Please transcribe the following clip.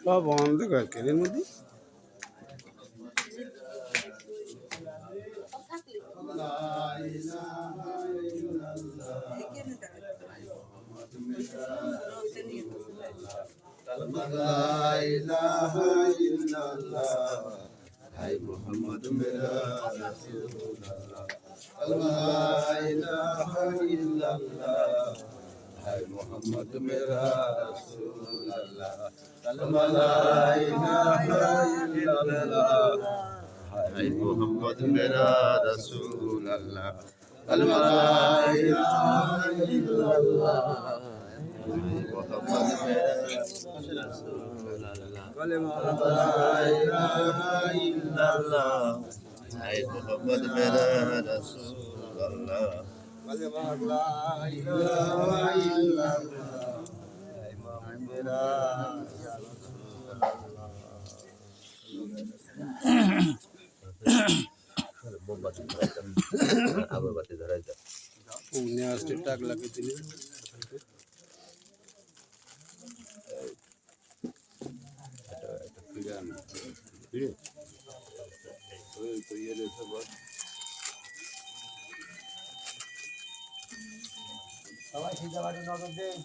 সব অন্ধকার কেনের মধ্যে হাই মোহাম্মদ মেরা রাসূলুল্লাহ লা ইলাহা ইল্লাল্লাহ হাই মোহাম্মদ মেরা রাসূলুল্লাহ লা ইলাহা ইল্লাল্লাহ হাই মোহাম্মদ মেরা রাসূলুল্লাহ লা ইলাহা ইল্লাল্লাহ মোহাম্মদ মেরা রাসূলুল্লাহ লা ইলাহা ইল্লাল্লাহ হাই মোহাম্মদ মেরা রাসূলুল্লাহ লা ইলাহা ইল্লাল্লাহ হাই মোহাম্মদ মেরা মোমবাতি ধরাইতাম আগরবাতি ধরাইতাম উনি আসতে টাক লাগিয়ে দিলে সবাই সিধা বাড়ি নজর দেন।